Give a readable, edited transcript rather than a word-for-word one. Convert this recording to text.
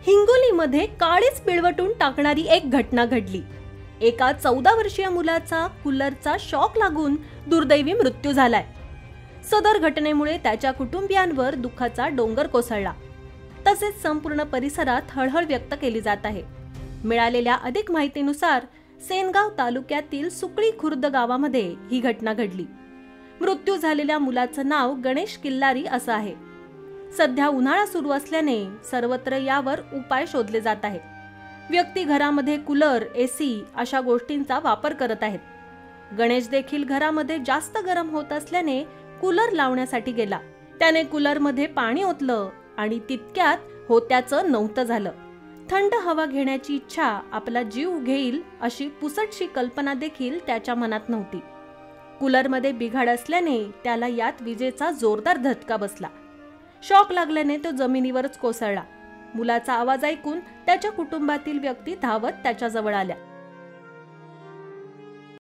हिंगोलीमध्ये काळीच पिळवटून टाकणारी एक घटना घडली। एका 14 वर्षीय मुलाचा कूलरचा शॉक लागून दुर्दैवी मृत्यू झालाय। सदर घटनेमुळे त्याच्या कुटुंबियांवर दुःखाचा डोंगर कोसळला। तसेच संपूर्ण परिसरात हळहळ व्यक्त केली जात आहे। मिळालेल्या अधिक माहितीनुसार सेनगाव तालुक्यातील सुकळी खुर्द गावामध्ये ही घटना घडली। मृत्यू झालेल्या मुलाचं नाव गणेश किल्लारी असं आहे। सध्या उन्हाळा सुरू असल्याने सर्वत्र यावर उपाय शोधले जात आहेत। व्यक्ती घरामध्ये कूलर, एसी अशा गोष्टींचा वापर करत आहेत। गणेश देखील घरामध्ये जास्त गरम होत असल्याने कूलर लावण्यासाठी गेला। त्याने कूलरमध्ये पाणी ओतलं आणि तितक्यात होत्याचं नव्हतं झालं। थंड हवा घेण्याची इच्छा आपला जीव घेईल अशी पुसटशी कल्पना देखील त्याच्या मनात नव्हती। कूलरमध्ये बिघाड असल्याने त्याला यात विजेचा जोरदार धक्का बसला। शॉक लागल्याने तो जमिनीवरच कोसळला। मुलाचा आवाज ऐकून त्याच्या कुटुंबातील व्यक्ती धावत त्याच्याजवळ आल्या।